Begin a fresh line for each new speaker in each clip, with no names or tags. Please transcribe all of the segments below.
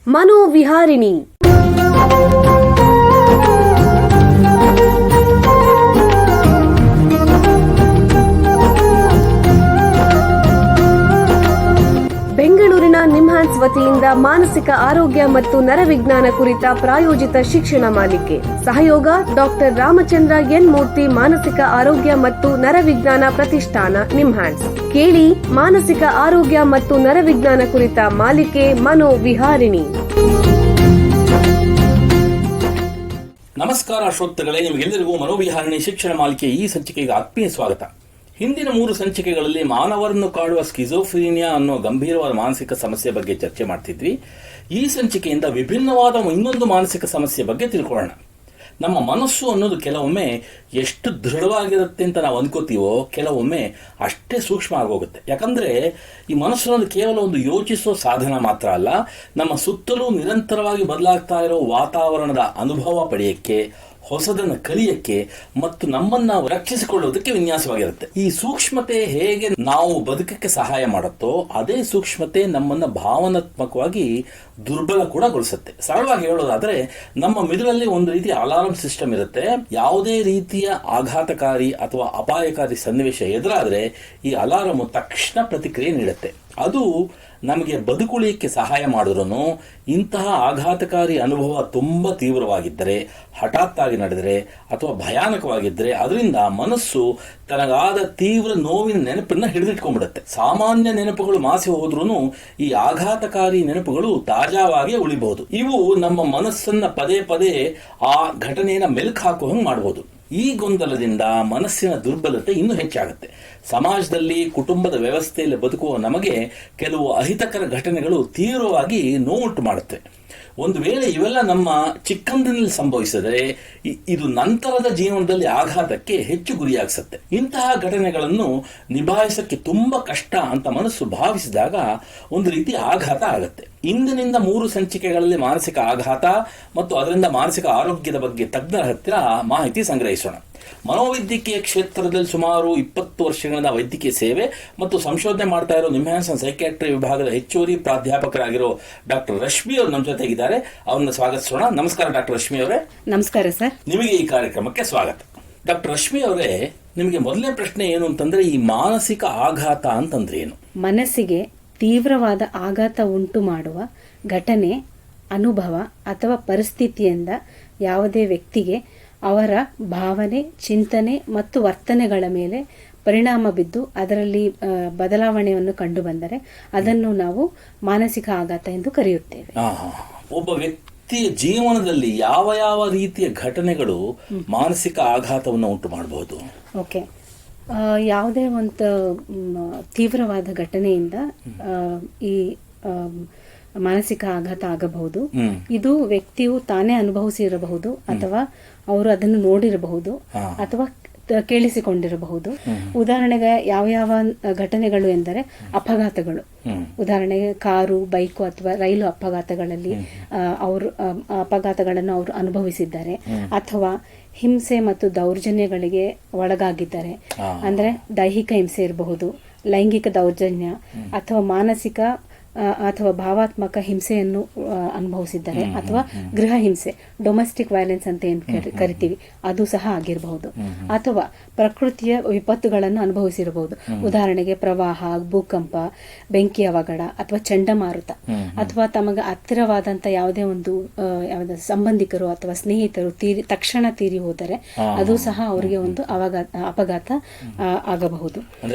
ಮನೋವಿಹಾರಿಣಿ. ಬೆಂಗಳೂರಿನ ನಿಮ್ಹಾನ್ಸ್ ವತಿಯಿಂದ ಮಾನಸಿಕ ಆರೋಗ್ಯ ಮತ್ತು ನರವಿಜ್ಞಾನ ಕುರಿತ ಪ್ರಾಯೋಜಿತ ಶಿಕ್ಷಣ ಮಾಲಿಕೆ. ಸಹಯೋಗ ಡಾಕ್ಟರ್ ರಾಮಚಂದ್ರ ಎನ್ ಮೂರ್ತಿ ಮಾನಸಿಕ ಆರೋಗ್ಯ ಮತ್ತು ನರವಿಜ್ಞಾನ ಪ್ರತಿಷ್ಠಾನ ನಿಮ್ಹಾನ್ಸ್. ಕೇಳಿ ಮಾನಸಿಕ ಆರೋಗ್ಯ ಮತ್ತು ನರವಿಜ್ಞಾನ ಕುರಿತ ಮಾಲಿಕೆ ಮನೋವಿಹಾರಿಣಿ.
ನಮಸ್ಕಾರ ಶ್ರೋತೃಗಳೇ, ನಿಮಗೆಲ್ಲರಿಗೂ ಮನೋವಿಹಾರಿಣಿ ಶಿಕ್ಷಣ ಮಾಲಿಕೆ ಈ ಸಂಚಿಕೆಗೆ ಆತ್ಮೀಯ ಸ್ವಾಗತ. ಹಿಂದಿನ 3 ಸಂಚಿಕೆಗಳಲ್ಲಿ ಮಾನವರನ್ನು ಕಾಡುವ ಸ್ಕಿಜೋಫ್ರೀನಿಯಾ ಅನ್ನೋ ಗಂಭೀರವಾದ ಮಾನಸಿಕ ಸಮಸ್ಯೆ ಬಗ್ಗೆ ಚರ್ಚೆ ಮಾಡ್ತಿದ್ವಿ. ಈ ಸಂಚಿಕೆಯಿಂದ ವಿಭಿನ್ನವಾದ ಇನ್ನೊಂದು ಮಾನಸಿಕ ಸಮಸ್ಯೆ ಬಗ್ಗೆ ತಿಳ್ಕೊಳ್ಳೋಣ. ನಮ್ಮ ಮನಸ್ಸು ಅನ್ನೋದು ಕೆಲವೊಮ್ಮೆ ಎಷ್ಟು ದೃಢವಾಗಿರುತ್ತೆ ಅಂತ ನಾವು ಅನ್ಕೋತೀವೋ ಕೆಲವೊಮ್ಮೆ ಅಷ್ಟೇ ಸೂಕ್ಷ್ಮ ಆಗೋಗುತ್ತೆ. ಯಾಕಂದ್ರೆ ಈ ಮನಸ್ಸು ಅನ್ನೋದು ಕೇವಲ ಒಂದು ಯೋಚಿಸೋ ಸಾಧನ ಮಾತ್ರ ಅಲ್ಲ, ನಮ್ಮ ಸುತ್ತಲೂ ನಿರಂತರವಾಗಿ ಬದಲಾಗ್ತಾ ಇರೋ ವಾತಾವರಣದ ಅನುಭವ ಪಡೆಯಕ್ಕೆ, ಹೊಸದನ್ನು ಕಲಿಯಕ್ಕೆ ಮತ್ತು ನಮ್ಮನ್ನ ರಕ್ಷಿಸಿಕೊಳ್ಳುವುದಕ್ಕೆ ವಿನ್ಯಾಸವಾಗಿರುತ್ತೆ. ಈ ಸೂಕ್ಷ್ಮತೆ ಹೇಗೆ ನಾವು ಬದುಕಕ್ಕೆ ಸಹಾಯ ಮಾಡುತ್ತೋ ಅದೇ ಸೂಕ್ಷ್ಮತೆ ನಮ್ಮನ್ನ ಭಾವನಾತ್ಮಕವಾಗಿ ದುರ್ಬಲ ಕೂಡ ಗೊಳಿಸುತ್ತೆ. ಸರಳವಾಗಿ ಹೇಳೋದಾದ್ರೆ, ನಮ್ಮ ಮಿದುಳಲ್ಲಿ ಒಂದು ರೀತಿಯ ಅಲಾರ್ಮ್ ಸಿಸ್ಟಮ್ ಇರುತ್ತೆ. ಯಾವುದೇ ರೀತಿಯ ಆಘಾತಕಾರಿ ಅಥವಾ ಅಪಾಯಕಾರಿ ಸನ್ನಿವೇಶ ಎದುರಾದ್ರೆ ಈ ಅಲಾರಂ ತಕ್ಷಣ ಪ್ರತಿಕ್ರಿಯೆ ನೀಡುತ್ತೆ. ಅದು ನಮಗೆ ಬದುಕುಳಿಯಕ್ಕೆ ಸಹಾಯ ಮಾಡಿದ್ರು ಇಂತಹ ಆಘಾತಕಾರಿ ಅನುಭವ ತುಂಬಾ ತೀವ್ರವಾಗಿದ್ದರೆ, ಹಠಾತ್ತಾಗಿ ನಡೆದರೆ ಅಥವಾ ಭಯಾನಕವಾಗಿದ್ದರೆ ಅದರಿಂದ ಮನಸ್ಸು ತನಗಾದ ತೀವ್ರ ನೋವಿನ ನೆನಪನ್ನ ಹಿಡಿದಿಟ್ಕೊಂಡ್ಬಿಡುತ್ತೆ. ಸಾಮಾನ್ಯ ನೆನಪುಗಳು ಮಾಸಿ ಹೋದ್ರೂ ಈ ಆಘಾತಕಾರಿ ನೆನಪುಗಳು ತಾಜಾವಾಗಿ ಉಳಿಬಹುದು. ಇವು ನಮ್ಮ ಮನಸ್ಸನ್ನ ಪದೇ ಪದೇ ಆ ಘಟನೆಯನ್ನ ಮೆಲುಕು ಹಾಕುವಂಗೆ ಮಾಡಬಹುದು. ಈ ಗೊಂದಲದಿಂದ ಮನಸ್ಸಿನ ದುರ್ಬಲತೆ ಇನ್ನೂ ಹೆಚ್ಚಾಗುತ್ತೆ. ಸಮಾಜದಲ್ಲಿ, ಕುಟುಂಬದ ವ್ಯವಸ್ಥೆಯಲ್ಲಿ ಬದುಕುವ ನಮಗೆ ಕೆಲವು ಅಹಿತಕರ ಘಟನೆಗಳು ತೀವ್ರವಾಗಿ ನೋವುಂಟು ಮಾಡುತ್ತೆ. ಒಂದು ವೇಳೆ ಇವೆಲ್ಲ ನಮ್ಮ ಚಿಕ್ಕಂದಿನಲ್ಲಿ ಸಂಭವಿಸಿದರೆ ಇದು ನಂತರದ ಜೀವನದಲ್ಲಿ ಆಘಾತಕ್ಕೆ ಹೆಚ್ಚು ಗುರಿಯಾಗಿಸುತ್ತೆ. ಇಂತಹ ಘಟನೆಗಳನ್ನು ನಿಭಾಯಿಸಕ್ಕೆ ತುಂಬಾ ಕಷ್ಟ ಅಂತ ಮನಸ್ಸು ಭಾವಿಸಿದಾಗ ಒಂದು ರೀತಿ ಆಘಾತ ಆಗುತ್ತೆ. ಇಂದಿನಿಂದ 3 ಸಂಚಿಕೆಗಳಲ್ಲಿ ಮಾನಸಿಕ ಆಘಾತ ಮತ್ತು ಅದರಿಂದ ಮಾನಸಿಕ ಆರೋಗ್ಯದ ಬಗ್ಗೆ ತಜ್ಞರ ಹತ್ತಿರ ಮಾಹಿತಿ ಸಂಗ್ರಹಿಸೋಣ. ಮನೋವೈದ್ಯಕೀಯ ಕ್ಷೇತ್ರದಲ್ಲಿ ಸುಮಾರು 20 ವರ್ಷಗಳಿಂದ ವೈದ್ಯಕೀಯ ಸೇವೆ ಮತ್ತು ಸಂಶೋಧನೆ ಮಾಡ್ತಾ ಇರೋ ನಿಮ್ಹಾನ್ಸ್ ಸೈಕ್ಯಾಟ್ರಿ ವಿಭಾಗದ ಹೆಚ್ಚುವರಿ ಪ್ರಾಧ್ಯಾಪಕರಾಗಿರೋ ಡಾಕ್ಟರ್ ರಶ್ಮಿ ಅವರು ನಮ್ಮ ಜೊತೆಗಿದ್ದಾರೆ. ಅವ್ರನ್ನ ಸ್ವಾಗತಿಸೋಣ. ನಮಸ್ಕಾರ ಡಾಕ್ಟರ್ ರಶ್ಮಿ ಅವರೇ.
ನಮಸ್ಕಾರ ಸರ್.
ನಿಮಗೆ ಈ ಕಾರ್ಯಕ್ರಮಕ್ಕೆ ಸ್ವಾಗತ. ಡಾಕ್ಟರ್ ರಶ್ಮಿ ಅವರೇ, ನಿಮಗೆ ಮೊದಲನೇ ಪ್ರಶ್ನೆ ಏನು ಅಂತಂದ್ರೆ, ಈ ಮಾನಸಿಕ ಆಘಾತ ಅಂತಂದ್ರೆ ಏನು?
ಮನಸ್ಸಿಗೆ ತೀವ್ರವಾದ ಆಘಾತ ಉಂಟು ಮಾಡುವ ಘಟನೆ, ಅನುಭವ ಅಥವಾ ಪರಿಸ್ಥಿತಿಯಿಂದ ಯಾವುದೇ ವ್ಯಕ್ತಿಗೆ ಅವರ ಭಾವನೆ, ಚಿಂತನೆ ಮತ್ತು ವರ್ತನೆಗಳ ಮೇಲೆ ಪರಿಣಾಮ ಬಿದ್ದು ಅದರಲ್ಲಿ ಬದಲಾವಣೆಯನ್ನು ಕಂಡು ಬಂದರೆ ಅದನ್ನು ನಾವು ಮಾನಸಿಕ ಆಘಾತ ಎಂದು ಕರೆಯುತ್ತೇವೆ.
ಒಬ್ಬ ವ್ಯಕ್ತಿಯ ಜೀವನದಲ್ಲಿ ಯಾವ ಯಾವ ರೀತಿಯ ಘಟನೆಗಳು ಮಾನಸಿಕ ಆಘಾತವನ್ನು ಉಂಟು ಮಾಡಬಹುದು?
ಓಕೆ, ಯಾವುದೇ ಒಂದು ತೀವ್ರವಾದ ಘಟನೆಯಿಂದ ಈ ಮಾನಸಿಕ ಆಘಾತ ಆಗಬಹುದು. ಇದು ವ್ಯಕ್ತಿಯು ತಾನೇ ಅನುಭವಿಸಿರಬಹುದು ಅಥವಾ ಅವರು ಅದನ್ನು ನೋಡಿರಬಹುದು ಅಥವಾ ಕೇಳಿಸಿಕೊಂಡಿರಬಹುದು. ಉದಾಹರಣೆಗೆ ಯಾವ ಘಟನೆಗಳು ಎಂದರೆ ಅಪಘಾತಗಳು. ಉದಾಹರಣೆಗೆ ಕಾರು, ಬೈಕು ಅಥವಾ ರೈಲು ಅಪಘಾತಗಳಲ್ಲಿ ಅವರು ಅಪಘಾತಗಳನ್ನು ಅವರು ಅನುಭವಿಸಿದ್ದಾರೆ, ಅಥವಾ ಹಿಂಸೆ ಮತ್ತು ದೌರ್ಜನ್ಯಗಳಿಗೆ ಒಳಗಾಗಿದ್ದಾರೆ. ಅಂದ್ರೆ ದೈಹಿಕ ಹಿಂಸೆ ಇರಬಹುದು, ಲೈಂಗಿಕ ದೌರ್ಜನ್ಯ ಅಥವಾ ಮಾನಸಿಕ ಅಥವಾ ಭಾವಾತ್ಮಕ ಹಿಂಸೆಯನ್ನು ಅನುಭವಿಸಿದ್ದಾರೆ, ಅಥವಾ ಗೃಹ ಹಿಂಸೆ, ಡೊಮೆಸ್ಟಿಕ್ ವೈಲೆನ್ಸ್ ಅಂತ ಏನು ಕರಿತೀವಿ, ಅದು ಸಹ ಆಗಿರಬಹುದು. ಅಥವಾ ಪ್ರಕೃತಿಯ ವಿಪತ್ತುಗಳನ್ನು ಅನುಭವಿಸಿರಬಹುದು. ಉದಾಹರಣೆಗೆ ಪ್ರವಾಹ, ಭೂಕಂಪ, ಬೆಂಕಿ ಅವಘಡ ಅಥವಾ ಚಂಡಮಾರುತ, ಅಥವಾ ತಮಗೆ ಹತ್ತಿರವಾದಂತ ಯಾವುದೇ ಒಂದು ಸಂಬಂಧಿಕರು ಅಥವಾ ಸ್ನೇಹಿತರು ತಕ್ಷಣ ತೀರಿ ಹೋದರೆ ಅದು ಸಹ ಅವರಿಗೆ ಒಂದು ಅಪಘಾತ ಆಗಬಹುದು.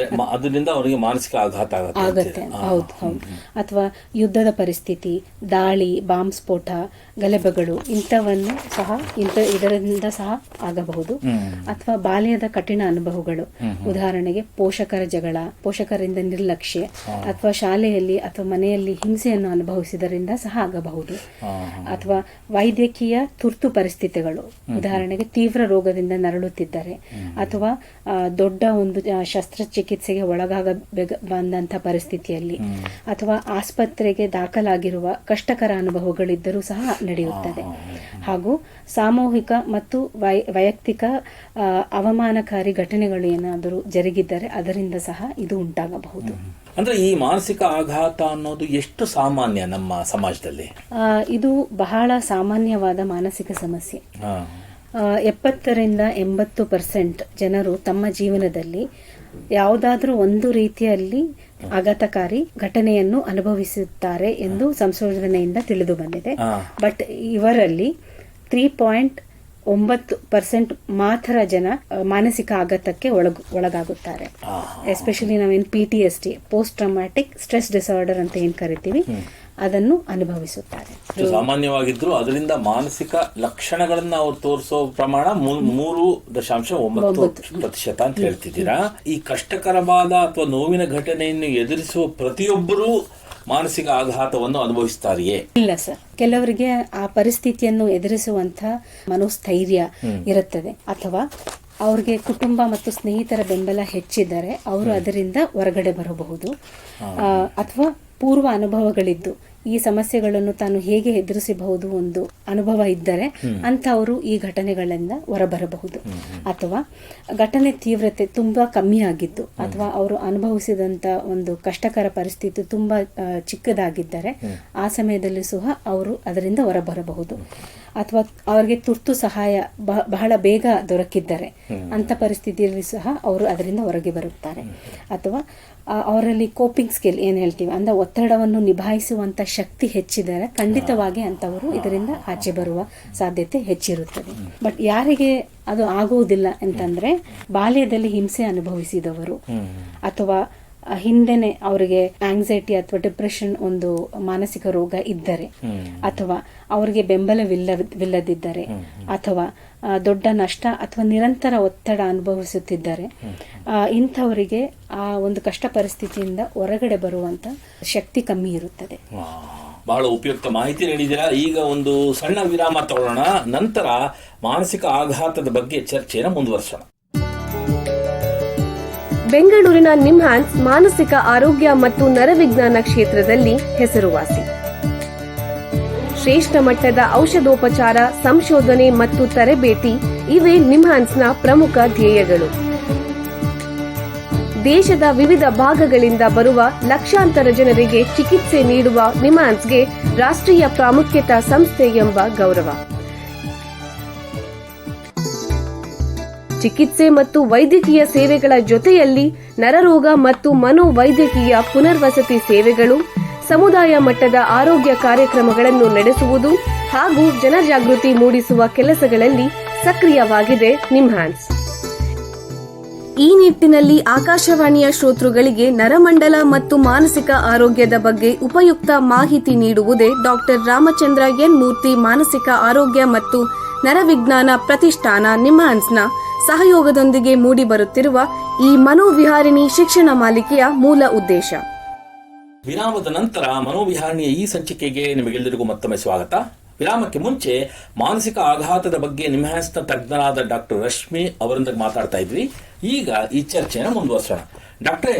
ಅದರಿಂದ ಅವರಿಗೆ ಮಾನಸಿಕ ಆಘಾತ
ಆಗುತ್ತೆ. ಹೌದು ಹೌದು. ಅಥವಾ ಯುದ್ಧದ ಪರಿಸ್ಥಿತಿ, ದಾಳಿ, ಬಾಂಬ್ ಸ್ಫೋಟ, ಗಲಭೆಗಳು ಇಂಥವನ್ನು ಸಹ ಇದರಿಂದ ಸಹ ಆಗಬಹುದು. ಅಥವಾ ಬಾಲ್ಯದ ಕಠಿಣ ಅನುಭವಗಳು, ಉದಾಹರಣೆಗೆ ಪೋಷಕರ ಜಗಳ, ಪೋಷಕರಿಂದ ನಿರ್ಲಕ್ಷ್ಯ, ಅಥವಾ ಶಾಲೆಯಲ್ಲಿ ಅಥವಾ ಮನೆಯಲ್ಲಿ ಹಿಂಸೆಯನ್ನು ಅನುಭವಿಸಿದರಿಂದ ಸಹ ಆಗಬಹುದು. ಅಥವಾ ವೈದ್ಯಕೀಯ ತುರ್ತು ಪರಿಸ್ಥಿತಿಗಳು, ಉದಾಹರಣೆಗೆ ತೀವ್ರ ರೋಗದಿಂದ ನರಳುತ್ತಿದ್ದಾರೆ ಅಥವಾ ದೊಡ್ಡ ಒಂದು ಶಸ್ತ್ರಚಿಕಿತ್ಸೆಗೆ ಒಳಗಾಗ ಬಂದಂತ ಪರಿಸ್ಥಿತಿಯಲ್ಲಿ, ಅಥವಾ ಆಸ್ಪತ್ರೆಗೆ ದಾಖಲಾಗಿರುವ ಕಷ್ಟಕರ ಅನುಭವಗಳಿದ್ದರೂ ಸಹ ನಡೆಯುತ್ತದೆ. ಹಾಗೂ ಸಾಮೂಹಿಕ ಮತ್ತು ವೈಯಕ್ತಿಕ ಅವಮಾನಕಾರಿ ಘಟನೆಗಳು ಏನಾದರೂ ಜರುಗಿದ್ದರೆ ಅದರಿಂದ ಸಹ ಇದು ಉಂಟಾಗಬಹುದು.
ಅಂದ್ರೆ ಈ ಮಾನಸಿಕ ಆಘಾತ ಅನ್ನೋದು ಎಷ್ಟು ಸಾಮಾನ್ಯ ನಮ್ಮ ಸಮಾಜದಲ್ಲಿ?
ಇದು ಬಹಳ ಸಾಮಾನ್ಯವಾದ ಮಾನಸಿಕ ಸಮಸ್ಯೆ. 70-80% ಜನರು ತಮ್ಮ ಜೀವನದಲ್ಲಿ ಯಾವುದಾದ್ರೂ ಒಂದು ರೀತಿಯಲ್ಲಿ ಆಘಾತಕಾರಿ ಘಟನೆಯನ್ನು ಅನುಭವಿಸುತ್ತಾರೆ ಎಂದು ಸಂಶೋಧನೆಯಿಂದ ತಿಳಿದು ಬಂದಿದೆ. ಬಟ್ ಇವರಲ್ಲಿ 3.9% ಮಾತ್ರ ಜನ ಮಾನಸಿಕ ಆಘಾತಕ್ಕೆ ಒಳಗಾಗುತ್ತಾರೆ. ಎಸ್ಪೆಷಲಿ ನಾವೇನು PTSD, post traumatic stress disorder ಅಂತ ಏನ್ ಕರಿತೀವಿ, ಅದನ್ನು ಅನುಭವಿಸುತ್ತಾರೆ.
ಸಾಮಾನ್ಯವಾಗಿದ್ರು ಅದರಿಂದ ಮಾನಸಿಕ ಲಕ್ಷಣಗಳನ್ನ ಅವ್ರು ತೋರಿಸೋ ಪ್ರಮಾಣ 3.9% ಅಂತ ಹೇಳ್ತಿದ್ದೀರಾ. ಈ ಕಷ್ಟಕರವಾದ ಅಥವಾ ನೋವಿನ ಘಟನೆಯನ್ನು ಎದುರಿಸುವ ಪ್ರತಿಯೊಬ್ಬರೂ ಮಾನಸಿಕ ಆಘಾತವನ್ನು ಅನುಭವಿಸ್ತಾರೆಯೇ?
ಇಲ್ಲ ಸರ್, ಕೆಲವರಿಗೆ ಆ ಪರಿಸ್ಥಿತಿಯನ್ನು ಎದುರಿಸುವಂತ ಮನೋಸ್ಥೈರ್ಯ ಇರುತ್ತದೆ, ಅಥವಾ ಅವ್ರಿಗೆ ಕುಟುಂಬ ಮತ್ತು ಸ್ನೇಹಿತರ ಬೆಂಬಲ ಹೆಚ್ಚಿದ್ದರೆ ಅವರು ಅದರಿಂದ ಹೊರಗಡೆ ಬರಬಹುದು. ಅಥವಾ ಪೂರ್ವ ಅನುಭವಗಳಿದ್ದು ಈ ಸಮಸ್ಯೆಗಳನ್ನು ತಾನು ಹೇಗೆ ಎದುರಿಸಬಹುದು ಒಂದು ಅನುಭವ ಇದ್ದರೆ ಅಂತವರು ಈ ಘಟನೆಗಳಿಂದ ಹೊರಬರಬಹುದು. ಅಥವಾ ಘಟನೆ ತೀವ್ರತೆ ತುಂಬಾ ಕಮ್ಮಿ ಆಗಿದ್ದು ಅಥವಾ ಅವರು ಅನುಭವಿಸಿದಂತ ಒಂದು ಕಷ್ಟಕರ ಪರಿಸ್ಥಿತಿ ತುಂಬಾ ಚಿಕ್ಕದಾಗಿದ್ದರೆ ಆ ಸಮಯದಲ್ಲಿ ಸಹ ಅವರು ಅದರಿಂದ ಹೊರಬರಬಹುದು. ಅಥವಾ ಅವರಿಗೆ ತುರ್ತು ಸಹಾಯ ಬಹಳ ಬೇಗ ದೊರಕಿದ್ದರೆ ಅಂತ ಪರಿಸ್ಥಿತಿಯಲ್ಲಿ ಸಹ ಅವರು ಅದರಿಂದ ಹೊರಗೆ ಬರುತ್ತಾರೆ. ಅಥವಾ ಅವರಲ್ಲಿ ಕೋಪಿಂಗ್ ಸ್ಕಿಲ್ ಏನ್ ಹೇಳ್ತೀವಿ ಅಂದ್ರೆ ಒತ್ತಡವನ್ನು ನಿಭಾಯಿಸುವಂತ ಶಕ್ತಿ ಹೆಚ್ಚಿದರೆ ಖಂಡಿತವಾಗಿ ಅಂತವರು ಇದರಿಂದ ಆಚೆ ಬರುವ ಸಾಧ್ಯತೆ ಹೆಚ್ಚಿರುತ್ತದೆ. ಬಟ್ ಯಾರಿಗೆ ಅದು ಆಗುವುದಿಲ್ಲ ಅಂತಂದ್ರೆ ಬಾಲ್ಯದಲ್ಲಿ ಹಿಂಸೆ ಅನುಭವಿಸಿದವರು, ಅಥವಾ ಹಿಂದೆನೆ ಅವರಿಗೆ ಆಂಗ್ಸೈಟಿ ಅಥವಾ ಡಿಪ್ರೆಷನ್ ಒಂದು ಮಾನಸಿಕ ರೋಗ ಇದ್ದರೆ, ಅಥವಾ ಅವರಿಗೆ ಬೆಂಬಲವಿಲ್ಲದಿದ್ದರೆ, ಅಥವಾ ದೊಡ್ಡ ನಷ್ಟ ಅಥವಾ ನಿರಂತರ ಒತ್ತಡ ಅನುಭವಿಸುತ್ತಿದ್ದರೆ, ಇಂಥವರಿಗೆ ಆ ಒಂದು ಕಷ್ಟ ಪರಿಸ್ಥಿತಿಯಿಂದ ಹೊರಗಡೆ ಬರುವಂತ ಶಕ್ತಿ ಕಮ್ಮಿ ಇರುತ್ತದೆ.
ಬಹಳ ಉಪಯುಕ್ತ ಮಾಹಿತಿ ನೀಡಿದ್ದೀರಾ. ಈಗ ಒಂದು ಸಣ್ಣ ವಿರಾಮ ತಗೊಳ್ಳೋಣ, ನಂತರ ಮಾನಸಿಕ ಆಘಾತದ ಬಗ್ಗೆ ಚರ್ಚೆಯನ್ನು ಮುಂದುವರಿಸೋಣ.
ಬೆಂಗಳೂರಿನ ನಿಮ್ಹಾನ್ಸ್ ಮಾನಸಿಕ ಆರೋಗ್ಯ ಮತ್ತು ನರವಿಜ್ಞಾನ ಕ್ಷೇತ್ರದಲ್ಲಿ ಹೆಸರುವಾಸಿ. ಶ್ರೇಷ್ಠ ಮಟ್ಟದ ಔಷಧೋಪಚಾರ, ಸಂಶೋಧನೆ ಮತ್ತು ತರಬೇತಿ ಇವೇ ನಿಮ್ಹಾನ್ಸ್ನ ಪ್ರಮುಖ ಧ್ಯೇಯಗಳು. ದೇಶದ ವಿವಿಧ ಭಾಗಗಳಿಂದ ಬರುವ ಲಕ್ಷಾಂತರ ಜನರಿಗೆ ಚಿಕಿತ್ಸೆ ನೀಡುವ ನಿಮ್ಹಾನ್ಸ್ಗೆ ರಾಷ್ಟ್ರೀಯ ಪ್ರಾಮುಖ್ಯತಾ ಸಂಸ್ಥೆ ಎಂಬ ಗೌರವ. ಚಿಕಿತ್ಸೆ ಮತ್ತು ವೈದ್ಯಕೀಯ ಸೇವೆಗಳ ಜೊತೆಯಲ್ಲಿ ನರರೋಗ ಮತ್ತು ಮನೋವೈದ್ಯಕೀಯ ಪುನರ್ವಸತಿ ಸೇವೆಗಳು, ಸಮುದಾಯ ಮಟ್ಟದ ಆರೋಗ್ಯ ಕಾರ್ಯಕ್ರಮಗಳನ್ನು ನಡೆಸುವುದು ಹಾಗೂ ಜನಜಾಗೃತಿ ಮೂಡಿಸುವ ಕೆಲಸಗಳಲ್ಲಿ ಸಕ್ರಿಯವಾಗಿದೆ ನಿಮ್ಹಾನ್ಸ್. ಈ ನಿಟ್ಟಿನಲ್ಲಿ ಆಕಾಶವಾಣಿಯ ಶ್ರೋತೃಗಳಿಗೆ ನರಮಂಡಲ ಮತ್ತು ಮಾನಸಿಕ ಆರೋಗ್ಯದ ಬಗ್ಗೆ ಉಪಯುಕ್ತ ಮಾಹಿತಿ ನೀಡುವುದೇ ಡಾಕ್ಟರ್ ರಾಮಚಂದ್ರ ಎನ್ ಮೂರ್ತಿ ಮಾನಸಿಕ ಆರೋಗ್ಯ ಮತ್ತು ನರವಿಜ್ಞಾನ ಪ್ರತಿಷ್ಠಾನ ನಿಮ್ಹಾನ್ಸ್ನ ಸಹಯೋಗದೊಂದಿಗೆ ಮೂಡಿಬರುತ್ತಿರುವ ಈ ಮನೋವಿಹಾರಿಣಿ ಶಿಕ್ಷಣ ಮಾಲಿಕೆಯ ಮೂಲ ಉದ್ದೇಶ.
ವಿರಾಮದ ನಂತರ ಮನೋವಿಹಾರಿಣಿಯ ಈ ಸಂಚಿಕೆಗೆ ನಿಮಗೆಲ್ಲರಿಗೂ ಮತ್ತೊಮ್ಮೆ ಸ್ವಾಗತ. ವಿರಾಮಕ್ಕೆ ಮುಂಚೆ ಮಾನಸಿಕ ಆಘಾತದ ಬಗ್ಗೆ ನಿಮ್ಹಾನ್ಸ್ನ ತಜ್ಞರಾದ ಡಾಕ್ಟರ್ ರಶ್ಮಿ ಅವರೊಂದಿಗೆ ಮಾತಾಡ್ತಾ ಇದ್ವಿ. ಈಗ ಈ ಚರ್ಚೆಯನ್ನು ಮುಂದುವರಿಸೋಣ. ಡಾಕ್ಟ್ರೇ,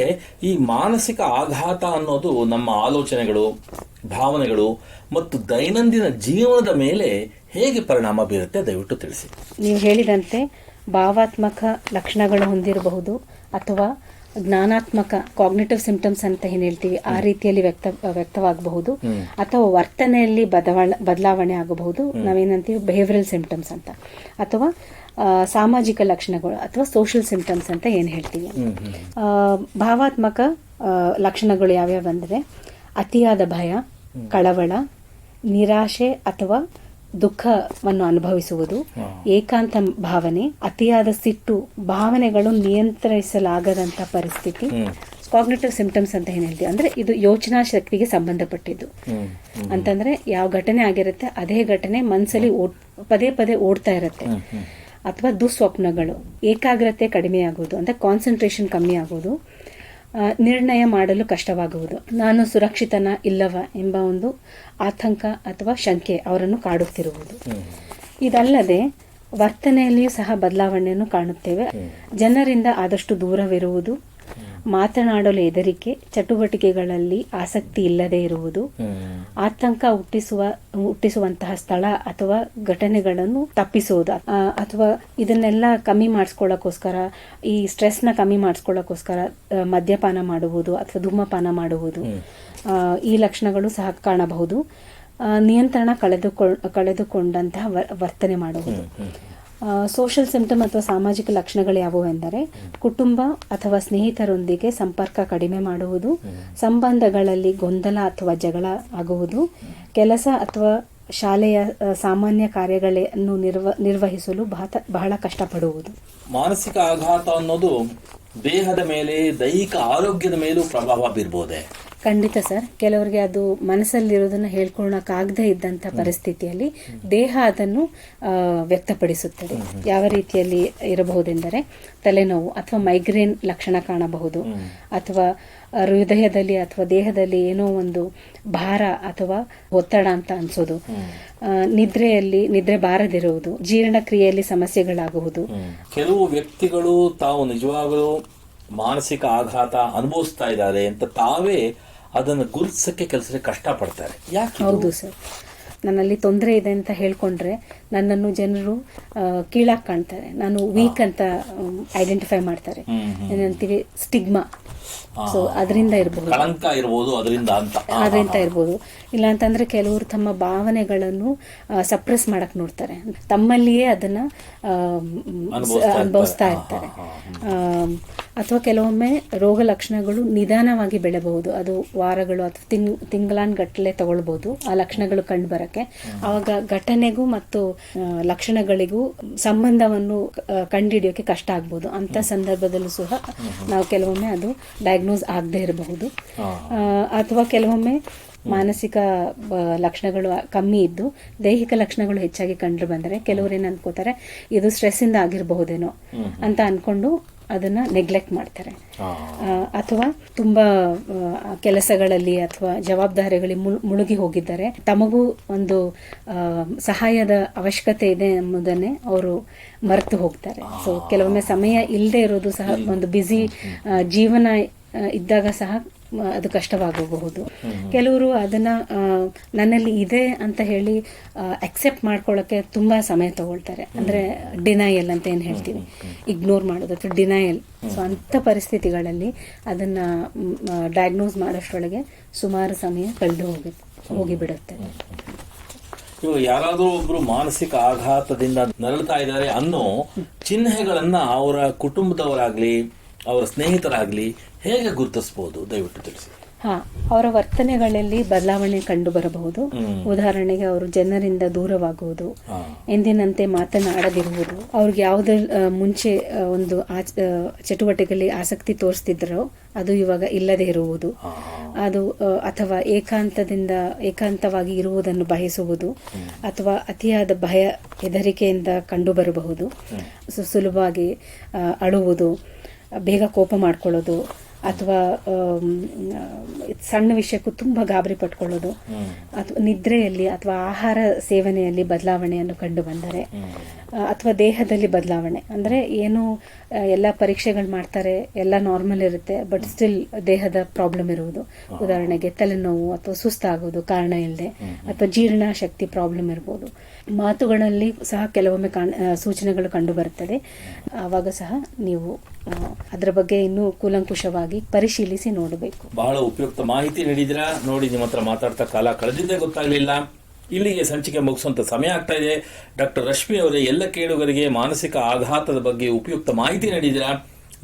ಈ ಮಾನಸಿಕ ಆಘಾತ ಅನ್ನೋದು ನಮ್ಮ ಆಲೋಚನೆಗಳು, ಭಾವನೆಗಳು ಮತ್ತು ದೈನಂದಿನ ಜೀವನದ ಮೇಲೆ ಹೇಗೆ ಪರಿಣಾಮ ಬೀರುತ್ತೆ, ದಯವಿಟ್ಟು ತಿಳಿಸಿ.
ನೀವು ಹೇಳಿದಂತೆ ಭಾವಾತ್ಮಕ ಲಕ್ಷಣಗಳು ಹೊಂದಿರಬಹುದು, ಅಥವಾ ಜ್ಞಾನಾತ್ಮಕ ಕಾಗ್ನಿಟಿವ್ ಸಿಂಪ್ಟಮ್ಸ್ ಅಂತ ಏನ್ ಹೇಳ್ತೀವಿ ಆ ರೀತಿಯಲ್ಲಿ ವ್ಯಕ್ತವಾಗಬಹುದು, ಅಥವಾ ವರ್ತನೆಯಲ್ಲಿ ಬದಲಾವಣೆ ಆಗಬಹುದು, ನಾವೇನಂತೀವಿ ಬಿಹೇವಿಯರಲ್ ಸಿಂಪ್ಟಮ್ಸ್ ಅಂತ, ಅಥವಾ ಸಾಮಾಜಿಕ ಲಕ್ಷಣಗಳು ಅಥವಾ ಸೋಷಿಯಲ್ ಸಿಂಪ್ಟಮ್ಸ್ ಅಂತ ಏನ್ ಹೇಳ್ತೀವಿ. ಭಾವಾತ್ಮಕ ಲಕ್ಷಣಗಳು ಯಾವ್ಯಾವ ಅಂದ್ರೆ ಅತಿಯಾದ ಭಯ, ಕಳವಳ, ನಿರಾಶೆ ಅಥವಾ ದುಃಖವನ್ನು ಅನುಭವಿಸುವುದು, ಏಕಾಂತ ಭಾವನೆ, ಅತಿಯಾದ ಸಿಟ್ಟು, ಭಾವನೆಗಳು ನಿಯಂತ್ರಿಸಲಾಗದಂತ ಪರಿಸ್ಥಿತಿ. ಕಾಗ್ನಿಟಿವ್ ಸಿಂಪ್ಟಮ್ಸ್ ಅಂತ ಏನ್ ಹೇಳ್ತೀವಿ ಅಂದ್ರೆ ಇದು ಯೋಚನಾ ಶಕ್ತಿಗೆ ಸಂಬಂಧಪಟ್ಟಿದ್ದು. ಅಂತಂದ್ರೆ ಯಾವ ಘಟನೆ ಆಗಿರುತ್ತೆ ಅದೇ ಘಟನೆ ಮನಸ್ಸಲ್ಲಿ ಪದೇ ಪದೇ ಓಡ್ತಾ ಇರುತ್ತೆ. ಅಥವಾ ದುಸ್ವಪ್ನಗಳು, ಏಕಾಗ್ರತೆ ಕಡಿಮೆ ಆಗುವುದು ಅಂದ್ರೆ ಕಾನ್ಸಂಟ್ರೇಷನ್ ಕಮ್ಮಿ ಆಗುವುದು, ನಿರ್ಣಯ ಮಾಡಲು ಕಷ್ಟವಾಗುವುದು, ನಾನು ಸುರಕ್ಷಿತನ ಇಲ್ಲವ ಎಂಬ ಒಂದು ಆತಂಕ ಅಥವಾ ಶಂಕೆ ಅವರನ್ನು ಕಾಡುತ್ತಿರುವುದು. ಇದಲ್ಲದೆ ವರ್ತನೆಯಲ್ಲಿಯೂ ಸಹ ಬದಲಾವಣೆಯನ್ನು ಕಾಣುತ್ತೇವೆ. ಜನರಿಂದ ಆದಷ್ಟು ದೂರವಿರುವುದು, ಮಾತನಾಡಲು ಹೆದರಿಕೆ, ಚಟುವಟಿಕೆಗಳಲ್ಲಿ ಆಸಕ್ತಿ ಇಲ್ಲದೆ ಇರುವುದು, ಆತಂಕ ಹುಟ್ಟಿಸುವಂತಹ ಸ್ಥಳ ಅಥವಾ ಘಟನೆಗಳನ್ನು ತಪ್ಪಿಸುವುದು, ಅಥವಾ ಇದನ್ನೆಲ್ಲ ಕಮ್ಮಿ ಮಾಡಿಸ್ಕೊಳ್ಳೋಕ್ಕೋಸ್ಕರ, ಈ ಸ್ಟ್ರೆಸ್ನ ಕಮ್ಮಿ ಮಾಡಿಸ್ಕೊಳ್ಳೋಕ್ಕೋಸ್ಕರ ಮದ್ಯಪಾನ ಮಾಡುವುದು ಅಥವಾ ಧೂಮಪಾನ ಮಾಡುವುದು, ಈ ಲಕ್ಷಣಗಳು ಸಹ ಕಾಣಬಹುದು. ನಿಯಂತ್ರಣ ಕಳೆದುಕೊಂಡಂತಹ ವರ್ತನೆ ಮಾಡುವುದು. ಸೋಷಿಯಲ್ ಸಿಂಪ್ಟಮ್ ಅಥವಾ ಸಾಮಾಜಿಕ ಲಕ್ಷಣಗಳು ಯಾವುವು ಎಂದರೆ ಕುಟುಂಬ ಅಥವಾ ಸ್ನೇಹಿತರೊಂದಿಗೆ ಸಂಪರ್ಕ ಕಡಿಮೆ ಮಾಡುವುದು, ಸಂಬಂಧಗಳಲ್ಲಿ ಗೊಂದಲ ಅಥವಾ ಜಗಳ ಆಗುವುದು, ಕೆಲಸ ಅಥವಾ ಶಾಲೆಯ ಸಾಮಾನ್ಯ ಕಾರ್ಯಗಳನ್ನು ನಿರ್ವಹಿಸಲು ಬಹಳ ಕಷ್ಟಪಡುವುದು.
ಮಾನಸಿಕ ಆಘಾತ ಅನ್ನೋದು ದೇಹದ ಮೇಲೆ, ದೈಹಿಕ ಆರೋಗ್ಯದ ಮೇಲೂ ಪ್ರಭಾವ ಬೀರಬಹುದೇ?
ಖಂಡಿತ ಸರ್. ಕೆಲವರಿಗೆ ಅದು ಮನಸ್ಸಲ್ಲಿರೋದನ್ನ ಹೇಳ್ಕೊಳ್ಳೋಕ್ಕಾಗದೇ ಇದ್ದಂಥ ಪರಿಸ್ಥಿತಿಯಲ್ಲಿ ದೇಹ ಅದನ್ನು ವ್ಯಕ್ತಪಡಿಸುತ್ತದೆ. ಯಾವ ರೀತಿಯಲ್ಲಿ ಇರಬಹುದೆಂದರೆ ತಲೆನೋವು ಅಥವಾ ಮೈಗ್ರೇನ್ ಲಕ್ಷಣ ಕಾಣಬಹುದು, ಅಥವಾ ಹೃದಯದಲ್ಲಿ ಅಥವಾ ದೇಹದಲ್ಲಿ ಏನೋ ಒಂದು ಭಾರ ಅಥವಾ ಒತ್ತಡ ಅಂತ ಅನ್ಸೋದು, ನಿದ್ರೆ ಬಾರದಿರುವುದು, ಜೀರ್ಣಕ್ರಿಯೆಯಲ್ಲಿ ಸಮಸ್ಯೆಗಳಾಗುವುದು.
ಕೆಲವು ವ್ಯಕ್ತಿಗಳು ತಾವು ನಿಜವಾಗಲೂ ಮಾನಸಿಕ ಆಘಾತ ಅನುಭವಿಸ್ತಾ ಇದ್ದಾರೆ ಅಂತ ತಾವೇ ಅದನ್ನು ಗುರುತಿಸಕ್ಕೆ ಕೆಲಸಕ್ಕೆ ಕಷ್ಟಪಡ್ತಾರೆ. ಯಾಕೆ?
ಹೌದು ಸರ್. ನನ್ನಲ್ಲಿ ತೊಂದರೆ ಇದೆ ಅಂತ ಹೇಳ್ಕೊಂಡ್ರೆ ನನ್ನನ್ನು ಜನರು ಕೀಳಾಗಿ ಕಾಣ್ತಾರೆ, ನಾನು ವೀಕ್ ಅಂತ ಐಡೆಂಟಿಫೈ ಮಾಡ್ತಾರೆ. ಏನಂತೀವಿ, ಸ್ಟಿಗ್ಮಾ. ಸೊ ಅದರಿಂದ ಇರಬಹುದು,
ಕಳಂಕ ಇರಬಹುದು, ಅದರಿಂದ
ಇರಬಹುದು. ಇಲ್ಲ ಅಂತಂದ್ರೆ ಕೆಲವರು ತಮ್ಮ ಭಾವನೆಗಳನ್ನು ಸಪ್ರೆಸ್ ಮಾಡಕ್ ನೋಡ್ತಾರೆ, ತಮ್ಮಲ್ಲಿಯೇ ಅದನ್ನ ಅನುಭವಿಸ್ತಾ ಇರ್ತಾರೆ. ಅಥವಾ ಕೆಲವೊಮ್ಮೆ ರೋಗ ಲಕ್ಷಣಗಳು ನಿಧಾನವಾಗಿ ಬೆಳೆಬಹುದು, ಅದು ವಾರಗಳು ಅಥವಾ ತಿಂಗಳಾನ್ಗಟ್ಟಲೆ ತಗೊಳ್ಬಹುದು ಆ ಲಕ್ಷಣಗಳು ಕಂಡು ಬರಕ್ಕೆ. ಆವಾಗ ಘಟನೆಗೂ ಮತ್ತು ಲಕ್ಷಣಗಳಿಗೂ ಸಂಬಂಧವನ್ನು ಕಂಡುಹಿಡಿಯೋಕೆ ಕಷ್ಟ ಆಗ್ಬೋದು. ಅಂತ ಸಂದರ್ಭದಲ್ಲೂ ಸಹ ನಾವು ಕೆಲವೊಮ್ಮೆ ಅದು ಡಯಾಗ್ನೋಸ್ ಆಗದೆ ಇರಬಹುದು. ಅಥವಾ ಕೆಲವೊಮ್ಮೆ ಮಾನಸಿಕ ಲಕ್ಷಣಗಳು ಕಮ್ಮಿ ಇದ್ದು ದೈಹಿಕ ಲಕ್ಷಣಗಳು ಹೆಚ್ಚಾಗಿ ಕಂಡು ಬಂದರೆ ಕೆಲವರು ಏನು ಅನ್ಕೋತಾರೆ, ಇದು ಸ್ಟ್ರೆಸ್ ಇಂದ ಆಗಿರಬಹುದೇನೋ ಅಂತ ಅನ್ಕೊಂಡು ಅದನ್ನ ನೆಗ್ಲೆಕ್ಟ್ ಮಾಡ್ತಾರೆ. ಅಥವಾ ತುಂಬಾ ಕೆಲಸಗಳಲ್ಲಿ ಅಥವಾ ಜವಾಬ್ದಾರಿಗಳಿಗೆ ಮುಳುಗಿ ಹೋಗಿದ್ದಾರೆ, ತಮಗೂ ಒಂದು ಸಹಾಯದ ಅವಶ್ಯಕತೆ ಇದೆ ಎಂಬುದನ್ನೇ ಅವರು ಮರೆತು ಹೋಗ್ತಾರೆ. ಸೊ ಕೆಲವೊಮ್ಮೆ ಸಮಯ ಇಲ್ಲದೆ ಇರೋದು ಸಹ, ಒಂದು ಬ್ಯುಸಿ ಜೀವನ ಇದ್ದಾಗ ಸಹ ಅದು ಕಷ್ಟವಾಗಬಹುದು. ಕೆಲವರು ಅದನ್ನ ನನ್ನಲ್ಲಿ ಇದೆ ಅಂತ ಹೇಳಿ ಅಕ್ಸೆಪ್ಟ್ ಮಾಡ್ಕೊಳ್ಳೋಕೆ ತುಂಬಾ ಸಮಯ ತಗೊಳ್ತಾರೆ. ಅಂದ್ರೆ ಡಿನಯಲ್ ಅಂತ ಏನ್ ಹೇಳ್ತೀವಿ, ಇಗ್ನೋರ್ ಮಾಡೋದು ಅಥವಾ ಡಿನಯಲ್. ಸೊ ಅಂತ ಪರಿಸ್ಥಿತಿಗಳಲ್ಲಿ ಅದನ್ನ ಡಯಾಗ್ನೋಸ್ ಮಾಡೋಷ್ರೊಳಗೆ ಸುಮಾರು ಸಮಯ ಕಳೆದು ಹೋಗಿಬಿಡುತ್ತೆ.
ಇವಾಗ ಯಾರಾದರೂ ಒಬ್ರು ಮಾನಸಿಕ ಆಘಾತದಿಂದ ನರಳ್ತಾ ಇದ್ದಾರೆ ಅನ್ನೋ ಚಿಹ್ನೆಗಳನ್ನ ಅವರ ಕುಟುಂಬದವರಾಗ್ಲಿ ಅವರ ಸ್ನೇಹಿತರಾಗ್ಲಿ ಹೇಗೆ ಗುರುತಿಸಬಹುದು, ದಯವಿಟ್ಟು ತಿಳಿಸಿ.
ಅವರ ವರ್ತನೆಗಳಲ್ಲಿ ಬದಲಾವಣೆ ಕಂಡು ಬರಬಹುದು. ಉದಾಹರಣೆಗೆ ಅವರು ಜನರಿಂದ ದೂರವಾಗುವುದು, ಎಂದಿನಂತೆ ಮಾತನಾಡದಿರುವುದು, ಅವ್ರಿಗೆ ಯಾವುದೇ ಮುಂಚೆ ಒಂದು ಚಟುವಟಿಕೆಯಲ್ಲಿ ಆಸಕ್ತಿ ತೋರಿಸ್ತಿದ್ರೋ ಅದು ಇವಾಗ ಇಲ್ಲದೆ ಇರುವುದು, ಅದು ಅಥವಾ ಏಕಾಂತವಾಗಿ ಇರುವುದನ್ನು ಬಯಸುವುದು, ಅಥವಾ ಅತಿಯಾದ ಭಯ ಹೆದರಿಕೆಯಿಂದ ಕಂಡು ಬರಬಹುದು. ಸುಲಭವಾಗಿ ಅಳುವುದು, ಬೇಗ ಕೋಪ ಮಾಡ್ಕೊಳ್ಳೋದು, ಅಥವಾ ಸಣ್ಣ ವಿಷಯಕ್ಕೂ ತುಂಬಾ ಗಾಬರಿ ಪಟ್ಕೊಳ್ಳೋದು, ಅಥವಾ ನಿದ್ರೆಯಲ್ಲಿ ಅಥವಾ ಆಹಾರ ಸೇವನೆಯಲ್ಲಿ ಬದಲಾವಣೆಯನ್ನು ಕಂಡು ಬಂದರೆ, ಅಥವಾ ದೇಹದಲ್ಲಿ ಬದಲಾವಣೆ ಅಂದ್ರೆ ಏನು, ಎಲ್ಲ ಪರೀಕ್ಷೆಗಳು ಮಾಡ್ತಾರೆ, ಎಲ್ಲ ನಾರ್ಮಲ್ ಇರುತ್ತೆ, ಬಟ್ ಸ್ಟಿಲ್ ದೇಹದ ಪ್ರಾಬ್ಲಮ್ ಇರುವುದು. ಉದಾಹರಣೆಗೆ ತಲೆನೋವು ಅಥವಾ ಸುಸ್ತಾಗೋದು ಕಾರಣ ಇಲ್ಲದೆ, ಅಥವಾ ಜೀರ್ಣ ಶಕ್ತಿ ಪ್ರಾಬ್ಲಮ್ ಇರ್ಬೋದು. ಮಾತುಗಳಲ್ಲಿ ಸಹ ಕೆಲವೊಮ್ಮೆ ಸೂಚನೆಗಳು ಕಂಡು ಬರುತ್ತದೆ. ಆವಾಗ ಸಹ ನೀವು ಅದರ ಬಗ್ಗೆ ಇನ್ನೂ ಕೂಲಂಕುಷವಾಗಿ ಪರಿಶೀಲಿಸಿ ನೋಡಬೇಕು.
ಬಹಳ ಉಪಯುಕ್ತ ಮಾಹಿತಿ ನೀಡಿದಿರಾ. ನೋಡಿ, ನಿಮ್ಮ ಹತ್ರ ಮಾತಾಡ್ತಾ ಕಾಲ ಕಳೆದಿದ್ದೇ ಗೊತ್ತಾಗ್ಲಿಲ್ಲ. ಇಲ್ಲಿಗೆ ಸಂಚಿಕೆ ಮುಗಿಸುವಂತ ಸಮಯ ಆಗ್ತಾ ಇದೆ. ಡಾಕ್ಟರ್ ರಶ್ಮಿ ಅವರೇ, ಎಲ್ಲ ಕೇಳುಗರಿಗೆ ಮಾನಸಿಕ ಆಘಾತದ ಬಗ್ಗೆ ಉಪಯುಕ್ತ ಮಾಹಿತಿ ನೀಡಿದಿರಾ.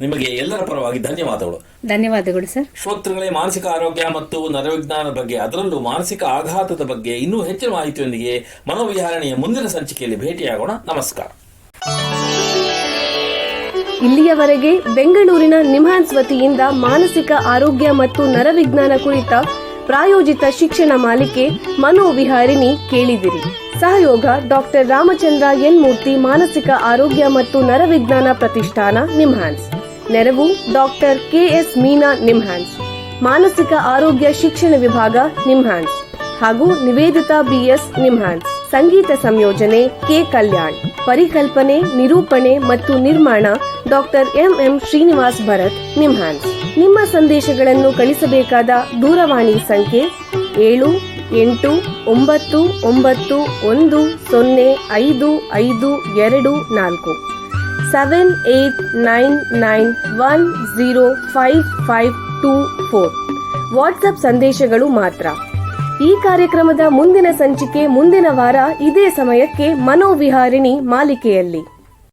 ನಿಮಗೆ ಎಲ್ಲರ ಪರವಾಗಿ ಧನ್ಯವಾದಗಳು.
ಧನ್ಯವಾದಗಳು ಸರ್.
ಶ್ರೋತೃಗಳೇ, ಮಾನಸಿಕ ಆರೋಗ್ಯ ಮತ್ತು ನರವಿಜ್ಞಾನದ ಬಗ್ಗೆ, ಅದರಲ್ಲೂ ಮಾನಸಿಕ ಆಘಾತದ ಬಗ್ಗೆ ಇನ್ನೂ ಹೆಚ್ಚಿನ ಮಾಹಿತಿಯೊಂದಿಗೆ ಮನೋವಿಹಾರಣೆಯ ಮುಂದಿನ ಸಂಚಿಕೆಯಲ್ಲಿ ಭೇಟಿಯಾಗೋಣ. ನಮಸ್ಕಾರ.
ಇಲ್ಲಿಯವರೆಗೆ ಬೆಂಗಳೂರಿನ ನಿಮ್ಹಾನ್ಸ್ ವತಿಯಿಂದ ಮಾನಸಿಕ ಆರೋಗ್ಯ ಮತ್ತು ನರವಿಜ್ಞಾನ ಕುರಿತ ಪ್ರಾಯೋಜಿತ ಶಿಕ್ಷಣ ಮಾಲಿಕೆ ಮನೋವಿಹಾರಿಣಿ ಕೇಳಿದಿರಿ. ಸಹಯೋಗ ಡಾಕ್ಟರ್ ರಾಮಚಂದ್ರ ಎನ್ ಮೂರ್ತಿ, ಮಾನಸಿಕ ಆರೋಗ್ಯ ಮತ್ತು ನರವಿಜ್ಞಾನ ಪ್ರತಿಷ್ಠಾನ, ನಿಮ್ಹಾನ್ಸ್. ನೆರವು ಡಾಕ್ಟರ್ KS ಮೀನಾ, ನಿಮ್ಹಾನ್ಸ್. ಮಾನಸಿಕ ಆರೋಗ್ಯ ಶಿಕ್ಷಣ ವಿಭಾಗ, ನಿಮ್ಹಾನ್ಸ್. ಹಾಗೂ ನಿವೇದಿತಾ BS, ನಿಮ್ಹಾನ್ಸ್. ಸಂಗೀತ ಸಂಯೋಜನೆ K. ಕಲ್ಯಾಣ್. ಪರಿಕಲ್ಪನೆ, ನಿರೂಪಣೆ ಮತ್ತು ನಿರ್ಮಾಣ ಡಾಕ್ಟರ್ MM ಶ್ರೀನಿವಾಸ್ ಭರತ್, ನಿಮ್ಹಾನ್ಸ್. ನಿಮ್ಮ ಸಂದೇಶಗಳನ್ನು ಕಳಿಸಬೇಕಾದ ದೂರವಾಣಿ ಸಂಖ್ಯೆ 7891105524 7899105524. ವಾಟ್ಸ್ಆಪ್ ಸಂದೇಶಗಳು ಮಾತ್ರ. ಈ ಕಾರ್ಯಕ್ರಮದ ಮುಂದಿನ ಸಂಚಿಕೆ ಮುಂದಿನ ವಾರ ಇದೇ ಸಮಯಕ್ಕೆ ಮನೋವಿಹಾರಿಣಿ ಮಾಲಿಕೆಯಲ್ಲಿ.